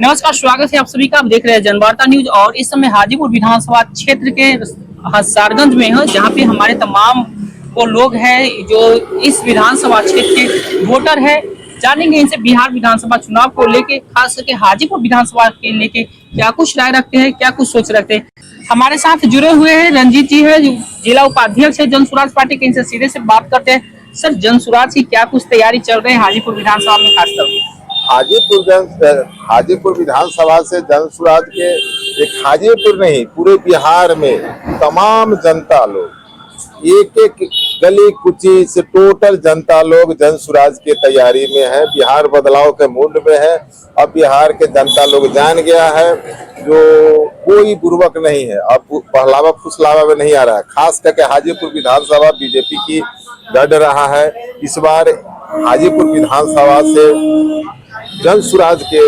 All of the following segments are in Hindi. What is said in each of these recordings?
नमस्कार, स्वागत है आप सभी का। आप देख रहे हैं जनवार्ता न्यूज और इस समय हाजीपुर विधानसभा क्षेत्र के हसारगंज में है, जहां पे हमारे तमाम वो लोग हैं जो इस विधानसभा क्षेत्र के वोटर हैं। जानेंगे इनसे बिहार विधानसभा चुनाव को लेके, खास करके हाजीपुर विधानसभा के लेके क्या कुछ राय रखते हैं, क्या कुछ सोच रखते हैं। हमारे साथ जुड़े हुए हैं रंजीत जी है, जिला उपाध्यक्ष है जन स्वराज पार्टी के। इनसे सीधे से बात करते हैं। सर, जन स्वराज की क्या कुछ तैयारी चल रही है हाजीपुर विधानसभा में खासकर? हाजीपुर विधानसभा से जन स्वराज के एक हाजीपुर नहीं पूरे बिहार में तमाम जनता लोग, एक एक गली कुची से टोटल जनता लोग जन स्वराज की तैयारी में है। बिहार बदलाव के मूड में है। अब बिहार के जनता लोग जान गया है जो कोई बुर्बक नहीं है, अब पहलावा फुसलावा में नहीं आ रहा है। खास करके हाजीपुर विधानसभा बीजेपी की लड़ रहा है। इस बार हाजीपुर विधानसभा से जन स्वराज के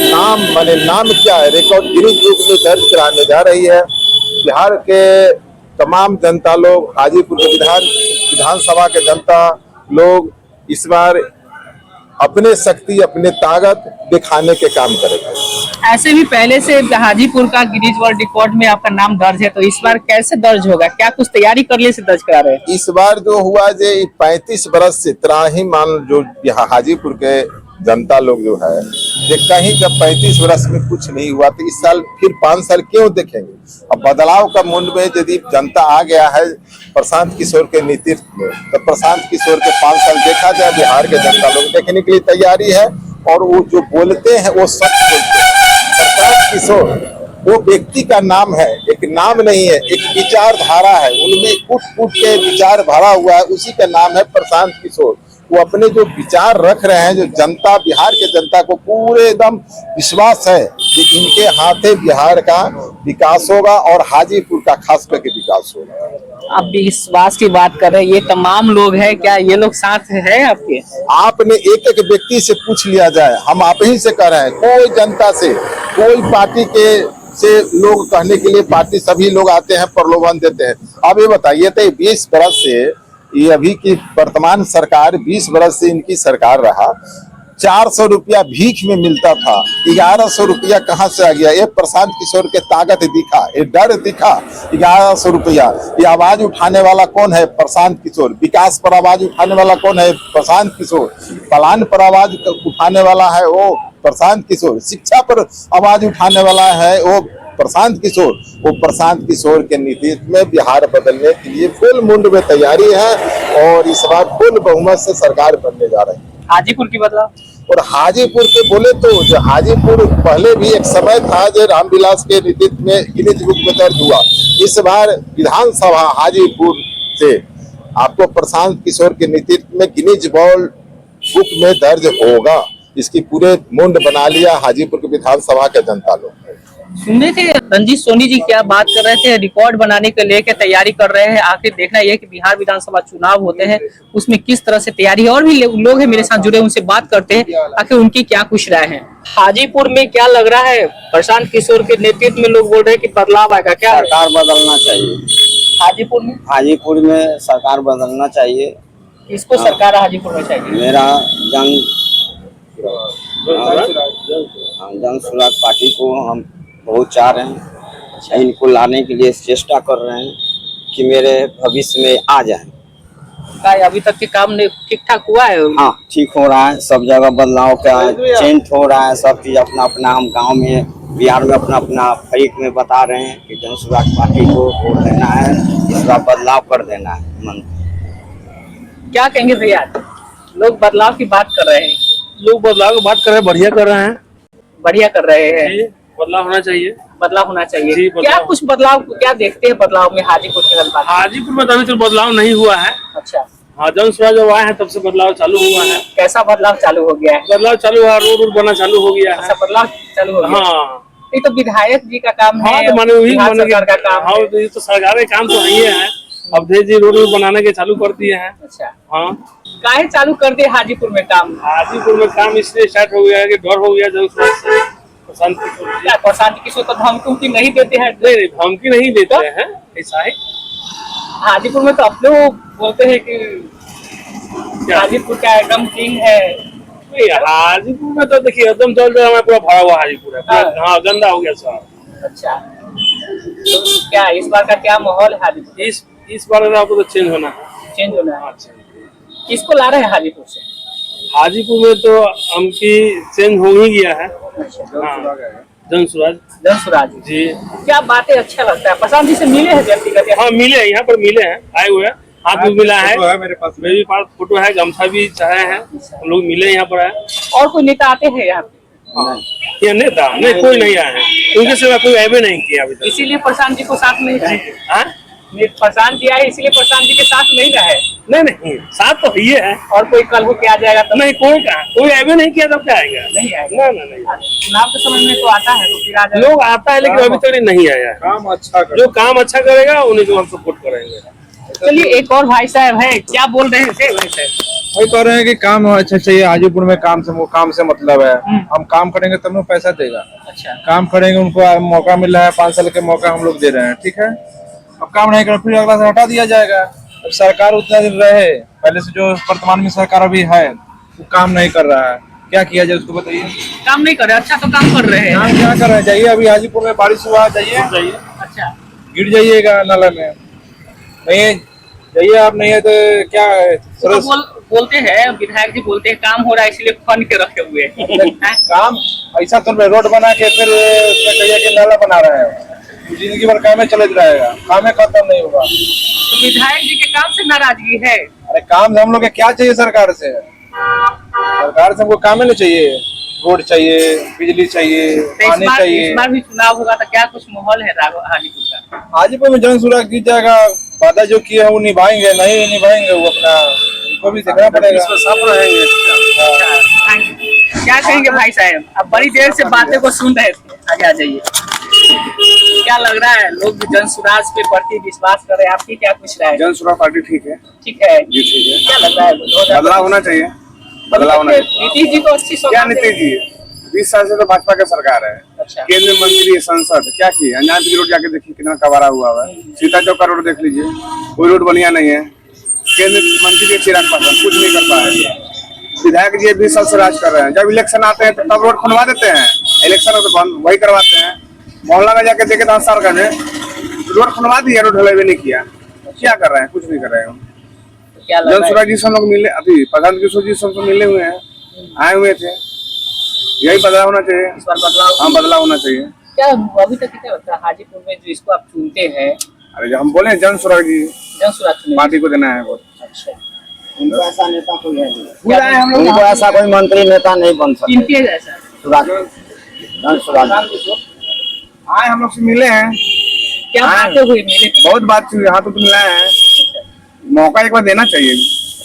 नाम नाम क्या है, रिकॉर्ड गिनीज बुक में दर्ज कराने जा रही है। बिहार के तमाम जनता लोग, हाजीपुर के विधानसभा के जनता लोग इस बार अपने शक्ति, अपने ताकत दिखाने के काम करेंगे। ऐसे भी पहले से हाजीपुर का गिनीज वर्ल्ड रिकॉर्ड में आपका नाम दर्ज है, तो इस बार कैसे दर्ज होगा? क्या कुछ तैयारी कर लिए से दर्ज करा रहे हैं? इस बार जो हुआ जो 35 बरस से त्राही मान जो हाजीपुर के जनता लोग जो है ये कहीं का 35 वर्ष में कुछ नहीं हुआ, तो इस साल फिर 5 साल क्यों देखेंगे? अब बदलाव का मूड में यदि जनता आ गया है प्रशांत किशोर के नेतृत्व में, तो प्रशांत किशोर के 5 साल देखा जाए बिहार के जनता लोग देखने के लिए तैयारी है। और वो जो बोलते हैं वो सच बोलते हैं। प्रशांत किशोर वो व्यक्ति का नाम है, एक नाम नहीं है, एक विचारधारा है। उनमें कूट कूट के विचार भरा हुआ है, उसी का नाम है प्रशांत किशोर। वो अपने जो विचार रख रहे हैं, जो जनता, बिहार के जनता को पूरे एकदम विश्वास है कि इनके हाथे बिहार का विकास होगा और हाजीपुर का खास करके विकास होगा। आप विश्वास की बात कर रहे हैं, ये तमाम लोग हैं, क्या ये लोग साथ है आपके? आपने एक एक व्यक्ति से पूछ लिया जाए, हम आप ही से कह रहे हैं। कोई जनता से, कोई पार्टी के से लोग कहने के लिए पार्टी सभी लोग आते हैं, प्रलोभन देते हैं। अब ये बताइए तो 20 बरस से ये अभी की वर्तमान सरकार, 20 बरस से इनकी सरकार रहा, 400 रुपया भीख में मिलता था, 1100 रुपया कहाँ से आ गया? ये प्रशांत किशोर के ताकत दिखा, ये डर दिखा। 1100 रुपया, ये आवाज उठाने वाला कौन है? प्रशांत किशोर। विकास पर आवाज उठाने वाला कौन है? प्रशांत किशोर। पलायन पर आवाज उठाने वाला है वो प्रशांत किशोर। शिक्षा पर आवाज उठाने वाला है वो प्रशांत किशोर। वो प्रशांत किशोर के नेतृत्व में बिहार बदलने के लिए फुल मुंड में तैयारी है और इस बार फुल बहुमत से सरकार बनने जा रही है। हाजीपुर की बदलाव और हाजीपुर के बोले तो जो हाजीपुर पहले भी एक समय था जो रामविलास के नेतृत्व में गिनीज बुक में दर्ज हुआ। इस बार विधानसभा हाजीपुर से आपको प्रशांत किशोर के नेतृत्व में गिनीज वर्ल्ड बुक में दर्ज होगा। इसकी पूरे मुंड बना लिया हाजीपुर के विधानसभा के जनता लोग। सुनने थे रंजीत सोनी जी क्या बात कर रहे थे, रिकॉर्ड बनाने के लेके तैयारी कर रहे हैं। आखिर देखना यह कि बिहार विधानसभा चुनाव होते हैं उसमें किस तरह से तैयारी है। और भी लोग हैं मेरे साथ जुड़े, उनसे बात करते हैं आखिर उनकी क्या कुछ राय है। हाजीपुर में क्या लग रहा है, प्रशांत किशोर के नेतृत्व में लोग बोल रहे हैं कि बदलाव आएगा, क्या? सरकार बदलना चाहिए हाजीपुर में सरकार बदलना चाहिए। किसको सरकार हाजीपुर में चाहिए? मेरा जन स्वराज पार्टी को हम बहुत चाह रहे हैं। इनको लाने के लिए चेष्टा कर रहे हैं कि मेरे भविष्य में आ जाए। अभी तक के काम ठीक ठाक हुआ है? हाँ, ठीक हो रहा है। सब जगह बदलाव का चेंज हो रहा है। सब चीज अपना अपना, हम गांव में, बिहार में अपना अपना फरीक में बता रहे हैं कि जन स्वराज पार्टी को वोट देना है, इस बार बदलाव कर देना है। मन क्या कहेंगे भैया? लोग बदलाव की बात कर रहे हैं। लोग बदलाव की बात कर रहे हैं, बढ़िया कर रहे हैं। बढ़िया कर रहे हैं। बदलाव होना चाहिए। बदलाव होना चाहिए। जी, क्या कुछ बदलाव क्या देखते हैं बदलाव में हाजीपुर के जनता? हाजीपुर में अभी तो बदलाव नहीं हुआ है। अच्छा, हाँ, जन स्वराज जब आए हैं तब से बदलाव चालू हुआ है। कैसा बदलाव चालू हो गया है? बदलाव चालू हुआ, रोड बनना चालू हो गया है। ऐसा बदलाव चालू हो गया? हाँ, ये तो विधायक जी का काम है। हाँ, तो माने वही सरकार का काम हाँ, है। तो ये तो सरकार का काम तो नहीं है। अब धीरे धीरे रोड बनाने के चालू कर दिए हैं। अच्छा, हाँ, काहे चालू कर दिए हाजीपुर में काम? हाजीपुर में काम इसलिए स्टार्ट हो गया है कि डर हो गया जन स्वराज से। प्रशांत किशोर तो धमकी नहीं देते हैं? नहीं, धमकी नहीं देते हैं, ऐसा है। हाजीपुर में तो अपने वो बोलते हैं कि हाजीपुर का एकदम किंग है। नहीं, हाजीपुर में तो देखिए एकदम चल रहा है, पूरा भरा हुआ हाजीपुर है, हाँ गंदा हो गया सब। अच्छा, तो क्या इस बार का क्या माहौल है हाजीपुर? इस बार आपको तो चेंज होना है। चेंज होना है। हाँ, किसको ला रहे हैं हाजीपुर से? हाजीपुर में तो हमकी चेंज हो ही गया है। अच्छा, जनसुराज जनसुराज जी। क्या बातें अच्छा लगता है? प्रशांत जी से मिले हैं व्यक्तिगत? हाँ मिले हैं, यहाँ पर मिले हैं, आए हुए हैं, हाथ भी मिला है मेरे पास मेरे पास फोटो है, गमछा भी चाहे हैं, हम लोग मिले यहाँ पर आए। और कोई नेता आते हैं यहाँ पे? ये नेता नहीं, कोई नहीं आया है, उनके सिवा कोई आए नहीं किया अभी तक। इसीलिए प्रशांत जी को साथ नहीं रहे? हाँ? प्रशांत जी आए इसलिए प्रशांत जी के साथ नहीं रहे? नहीं साथ तो ये है। और कोई कल हो के आ जाएगा तो? नहीं, कोई आए नहीं किया तब क्या आएगा? नहीं आएगा। नहीं। चुनाव के समय में तो आता है तो फिर आ जाएगा। लोग आता है लेकिन अभी तक नहीं आया है। काम अच्छा कर, जो काम अच्छा करेगा उन्हीं को हम सपोर्ट करेंगे। चलिए, एक और भाई साहब है, क्या बोल रहे हैं भाई साहब? वही कह रहे हैं कि काम अच्छा चाहिए हाजीपुर में, काम से मतलब है। हम काम करेंगे तब ना पैसा देगा। अच्छा, काम करेंगे, उनको मौका मिल रहा है, 5 साल के मौका हम लोग दे रहे हैं, ठीक है। अब काम नहीं कर फिर अगला से हटा दिया जाएगा। अब सरकार उतना दिन रहे पहले से, जो वर्तमान में सरकार अभी है वो काम नहीं कर रहा है, क्या किया जाए उसको बताइए। काम नहीं कर रहे? अच्छा, तो काम कर रहे हैं। काम क्या कर रहे हैं? जाइए अभी हाजीपुर में बारिश हुआ, जाइए अच्छा, गिर जाइएगा नाला में। नहीं जाइए आप, नहीं है तो क्या है तो बोलते हैं विधायक जी, बोलते हैं काम हो रहा है इसलिए फंड के रखे हुए हैं। काम ऐसा तो रोड बना के फिर कहिए कि नाला बना रहे हैं, जिंदगी भर काम में चले रहेगा, काम खत्म नहीं होगा। तो विधायक जी के काम से नाराजगी है? अरे काम से हम लोग क्या चाहिए सरकार से? सरकार से हमको काम ही नहीं चाहिए, रोड चाहिए, बिजली चाहिए, तो पानी चाहिए। इस बार भी चुनाव होगा तो क्या कुछ माहौल है हाजीपुर का? हाजीपुर में जनसुराज जीत जाएगा, वादा जो किया है वो निभाएंगे, नहीं निभाएंगे वो अपना उनको भी देखना पड़ेगा। सब रहेंगे। क्या कहेंगे भाई साहब? अब बड़ी देर से बातें को सुन रहे थे, आगे आ जाइए। क्या लग रहा है, लोग जनसुराज के प्रति विश्वास कर रहे हैं, आपकी क्या कुछ राय है? जनसुराज पार्टी ठीक है, ठीक है जी ठीक है। क्या लग रहा है? बदलाव होना चाहिए, बदलाव होना चाहिए। नीतीश जी को अच्छी क्या सौगात नीतीश जी 20 साल से तो भाजपा की सरकार है, अच्छा, केंद्र मंत्री, संसद, क्या की? अनजान की रोड जाके देखिए कितना कबाड़ा हुआ है। सीता चौक का रोड देख लीजिए, कोई रोड बढ़िया नहीं है। केंद्र मंत्री के चिराग पासवान कुछ नहीं कर पाए। विधायक जी 20 साल से राज कर रहे हैं, जब इलेक्शन आते हैं तो तब रोड खुलवा देते हैं, इलेक्शन हो तो बंद वही करवाते हैं। मोहल्ला में जाके देखे 10 साल का रोड खुलवा दिया, रोड ढलाई भी नहीं किया, क्या कर रहे हैं? कुछ नहीं कर रहे हैं। क्या लग रहा है? जनसुराज जी से हम लोग मिले, अभी प्रशांत किशोर जी से हम मिले हुए हैं, आए हुए थे। यही बदलाव होना चाहिए, इस बार बदलाव? हाँ बदलाव होना चाहिए। क्या अभी तक क्या लगता है हाजीपुर में जो इसको आप चुनते हैं? अरे जो हम बोले जनसुराज जी जनसुराज चुनेंगे? पार्टी को देना है वोट। अच्छा, उनको ऐसा नेता कोई है नहीं, क्या उनको ऐसा कोई मंत्री नेता नहीं बन सकता। इनके जैसा? जनसुराज आए हम लोग से मिले हैं, क्या बातें हुई मेले पे? बहुत बात हुई, हाथ तो मिला है, मौका एक बार देना चाहिए।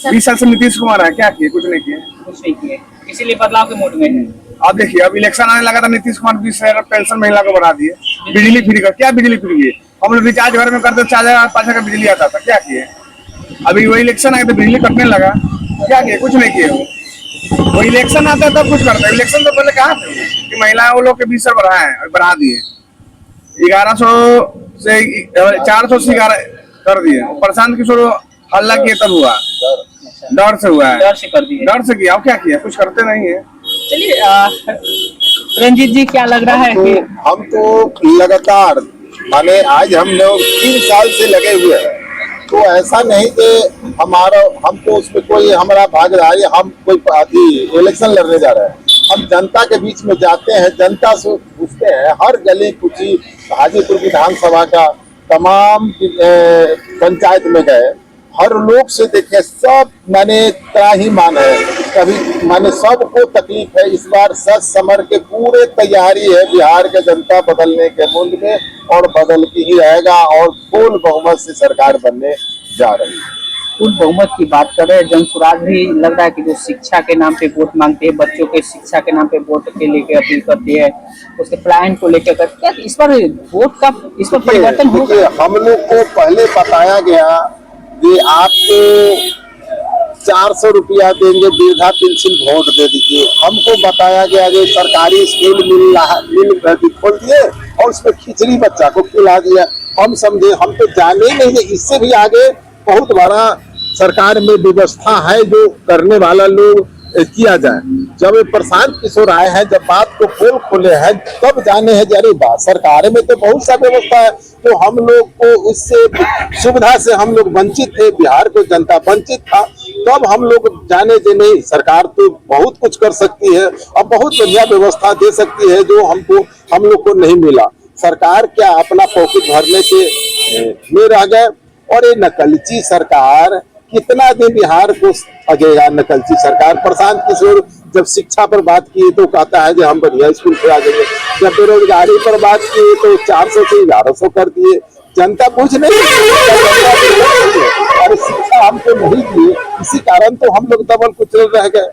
20 साल से नीतीश कुमार है, क्या किए? कुछ नहीं किए, कुछ नहीं किए, इसीलिए बदलाव के मूड में है। अब देखिए अब इलेक्शन आने लगा था, नीतीश कुमार 20,000 पेंशन महिला को बढ़ा दिए, बिजली फ्री कर, क्या बिजली फ्री है? हम लोग रिचार्ज घर में करते 4,000-5,000 का बिजली आता था, क्या किए? अभी वही इलेक्शन आए तो बिजली कटने लगा, क्या किए? कुछ नहीं किए। वो इलेक्शन आता है तब कुछ करते हैं, इलेक्शन तो पहले कहाँ थे कि महिलाओं लोग के 20 बढ़ाए और बढ़ा दिए, 1100 से 400 से 11 कर दिए। प्रशांत किशोर हल्ला किए तब हुआ, डर से हुआ है, डर से कर दिए। डर से किया, अब क्या किया? कुछ करते नहीं है। चलिए, रंजीत जी क्या लग रहा है कि हम तो लगातार माने आज हम लोग 3 साल से लगे हुए हैं, तो ऐसा नहीं कि हमको उसमें कोई हमारा भागीदारी, हम कोई अभी इलेक्शन लड़ने जा रहे हैं। हम जनता के बीच में जाते हैं, जनता से पूछते हैं, हर गली कुची हाजीपुर विधानसभा का तमाम पंचायत में गए, हर लोग से देखे, सब माने त्राहीमाम है, कभी माने सबको तकलीफ है। इस बार सच समर के पूरे तैयारी है बिहार के जनता बदलने के मूड में, और बदल के ही रहेगा, और फुल बहुमत से सरकार बनने जा रही है। फुल बहुमत की बात कर रहे हैं। जनसुराज भी लग रहा है कि जो शिक्षा के नाम पे वोट मांगते हैं, बच्चों के शिक्षा के नाम पे वोट के लेके अपील करती है, उसके प्लान को लेकर कर, क्या इस पर वोट का इस पर परिवर्तन होगा? हम लोग को पहले बताया गया कि आपको 400 रुपया देंगे, वृद्धा पेंशन वोट दे दीजिए। हमको बताया गया कि सरकारी स्कूल मिल खोल दिए और उसमें खिचड़ी बच्चा को खिला दिया। हम समझे, हम तो जाने ही नहीं, इससे भी आगे बहुत बड़ा सरकार में व्यवस्था है जो करने वाला लोग किया जाए। जब ये प्रशांत किशोर आए हैं, जब बात को पोल खोले हैं, तब जाने हैं अरे बात सरकार में तो बहुत सा व्यवस्था है, तो हम लोग को उससे सुविधा से हम लोग वंचित थे, बिहार को जनता वंचित था। तब हम लोग जाने जे नहीं, सरकार तो बहुत कुछ कर सकती है और बहुत बढ़िया व्यवस्था दे सकती है जो हम लोग को नहीं मिला। सरकार क्या अपना पॉकेट भरने के में रह गए। और ये नकलची सरकार कितना दिन बिहार को ठगेगा। नकलची सरकार, प्रशांत किशोर जब शिक्षा पर बात की तो कहता है कि हम बढ़िया स्कूल खुला देंगे, जब बेरोजगारी पर बात की तो 400 से 1100 कर दिए। जनता कुछ नहीं, और शिक्षा हमको नहीं दिए, इसी कारण तो हम लोग दबल कुचल रह गए।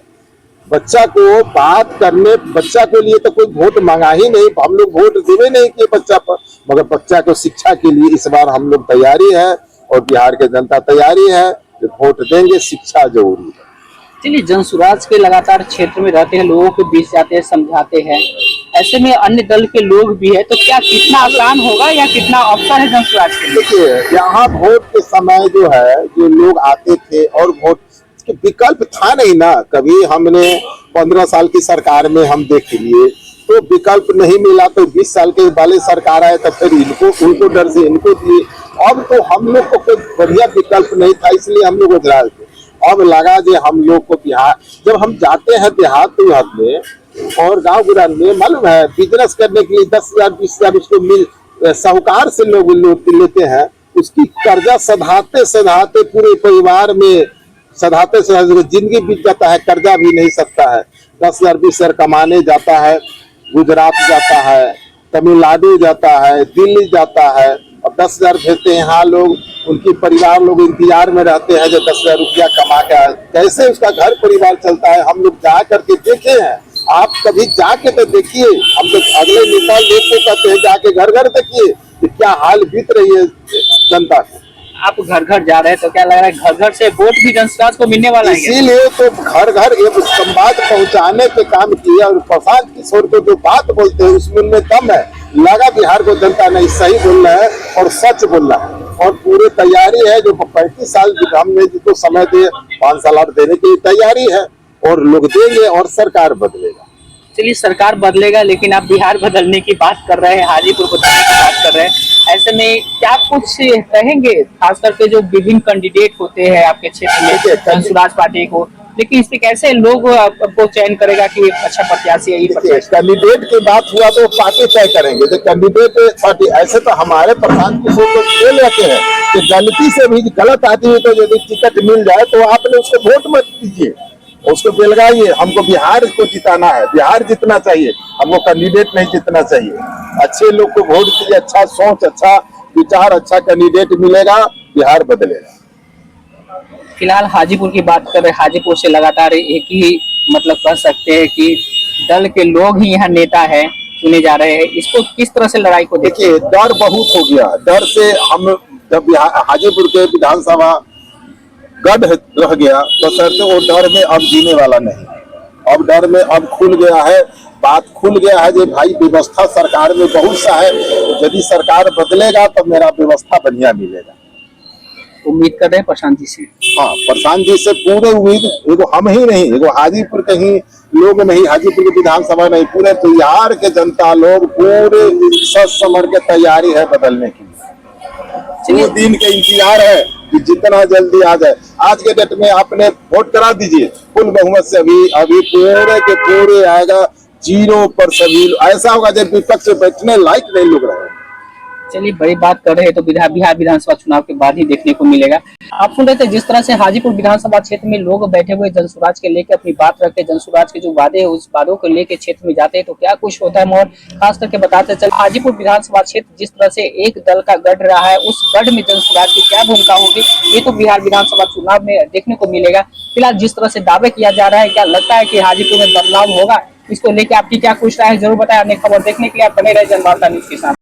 बच्चा को बात करने, बच्चा के लिए तो कोई वोट मांगा ही नहीं, हम लोग वोट देवे नहीं किए बच्चा पर, मगर बच्चा को शिक्षा के लिए इस बार हम लोग तैयारी है और बिहार के जनता तैयारी है, वोट देंगे। शिक्षा जरूरी है। चलिए, जनसुराज के लगातार क्षेत्र में रहते हैं, लोगों के बीच जाते हैं, समझाते हैं, ऐसे में अन्य दल के लोग भी है, तो क्या कितना आसान होगा या कितना अवसर है जनसुराज के लिए? देखिए, यहाँ वोट के समय जो है, जो लोग आते थे और वोट के विकल्प था नहीं ना। कभी हमने 15 साल की सरकार में हम देख लिए तो विकल्प नहीं मिला, तो 20 साल के वाले सरकार आए तो फिर उनको डर से इनको दिए। अब तो हम लोग को कोई बढ़िया विकल्प नहीं था, इसलिए हम लोग गुजरात थे। अब लगा जे हम लोग को बिहार, जब हम जाते हैं देहात में और गांव गुरान में, मालूम है बिजनेस करने के लिए 10,000 20,000 उसको मिल साहूकार से लोग लेते हैं, उसकी कर्जा सधाते पूरे परिवार में सधाते जिंदगी बीत जाता है, कर्जा भी नहीं सकता है। 10,000 20,000 कमाने जाता है, गुजरात जाता है, तमिलनाडु जाता है, दिल्ली जाता है, और 10,000 भेजते हैं यहाँ लोग। उनके परिवार लोग इंतजार में रहते हैं जो 10,000 रुपया कमा के कैसे उसका घर परिवार चलता है। हम लोग जा करके देखे हैं, आप कभी जाके तो देखिए। हम तो अगले नेता देखते कहते हैं जाके घर घर देखिए कि क्या हाल बीत रही है जनता को। आप घर घर जा रहे हैं तो क्या लग रहा है घर घर से वोट भी जनसुराज को मिलने वाला है? इसीलिए तो घर घर एक संवाद पहुंचाने के काम किया। और प्रशांत किशोर को जो बात बोलते हैं उसमें दम है, लगा बिहार को जनता नहीं सही बोल रहा है और सच बोल रहा है। और पूरे तैयारी है, जो 35 साल हमने जिसको समय दिए 5 साल और देने की तैयारी है, और लोग देंगे और सरकार बदलेगा। चलिए, सरकार बदलेगा, लेकिन आप बिहार बदलने की बात कर रहे हैं, हाजीपुर बदलने की बात कर रहे हैं, ऐसे में क्या कुछ कहेंगे खास करके जो विभिन्न कैंडिडेट होते हैं आपके क्षेत्र में जनसुराज पार्टी को, लेकिन इसमें कैसे लोग आपको चयन करेगा कि अच्छा प्रत्याशी है? कैंडिडेट की बात हुआ तो पार्टी तय करेंगे, जो कैंडिडेट पार्टी। ऐसे तो हमारे प्रशांत किशोर को बोल रहते हैं कि गलती से भी गलत आदमी तो यदि टिकट मिल जाए तो आपने उसको वोट मत दीजिए, उसको बेलगाइए। हमको बिहार को जिताना है, बिहार जीतना चाहिए, हमको कैंडिडेट नहीं जीतना चाहिए। अच्छे लोग को वोट दीजिए, अच्छा सोच, अच्छा विचार, अच्छा कैंडिडेट मिलेगा, बिहार बदलेगा। फिलहाल हाजीपुर की बात कर रहे हैं, हाजीपुर से लगातार एक ही मतलब कह सकते हैं कि दल के लोग ही यहाँ नेता है चुने जा रहे हैं। इसको किस तरह से लड़ाई को देखिए, डर बहुत हो गया। डर से हम जब हाजीपुर के विधानसभा गढ़ रह गया तो सर से वो डर में अब जीने वाला नहीं। अब डर में अब खुल गया है, बात खुल गया है जो भाई व्यवस्था सरकार में बहुत सा है, यदि सरकार बदलेगा तो मेरा व्यवस्था बढ़िया मिलेगा। उम्मीद कर रहे हैं प्रशांत जी से? हाँ, प्रशांत जी से पूरे उम्मीद। एगो हम ही नहीं, एगो हाजीपुर के ही लोग नहीं, हाजीपुर की विधानसभा नहीं, पूरे बिहार के जनता लोग पूरे सच समझ के तैयारी है बदलने की। वो दिन के इंतजार है कि जितना जल्दी आ जाए। आज के डेट में आपने वोट करा दीजिए फुल बहुमत से, अभी पूरे के पूरे आएगा 0 पर सभी। ऐसा होगा जब विपक्ष से बैठने लायक नहीं लोग रहे। चलिए, बड़ी बात कर रहे हैं तो बिहार विधानसभा चुनाव के बाद ही देखने को मिलेगा। आप सुन रहे थे जिस तरह से हाजीपुर विधानसभा क्षेत्र में लोग बैठे हुए जनसुराज के लेकर अपनी बात रखते, जनसुराज के जो वादे हैं उस वादों को लेकर क्षेत्र में जाते हैं तो क्या कुछ होता है। और खास करके बताते चल, हाजीपुर विधानसभा क्षेत्र जिस तरह से एक दल का गढ़ रहा है, उस गढ़ में जनसुराज की क्या भूमिका होगी ये तो बिहार विधानसभा चुनाव में देखने को मिलेगा। फिलहाल जिस तरह से दावे किया जा रहा है, क्या लगता है कि हाजीपुर में बदलाव होगा? इसको लेकर आपकी क्या कुछ राय है जरूर बताएं। अन्य खबर देखने के लिए आप बने रहे जनवार्ता न्यूज के साथ।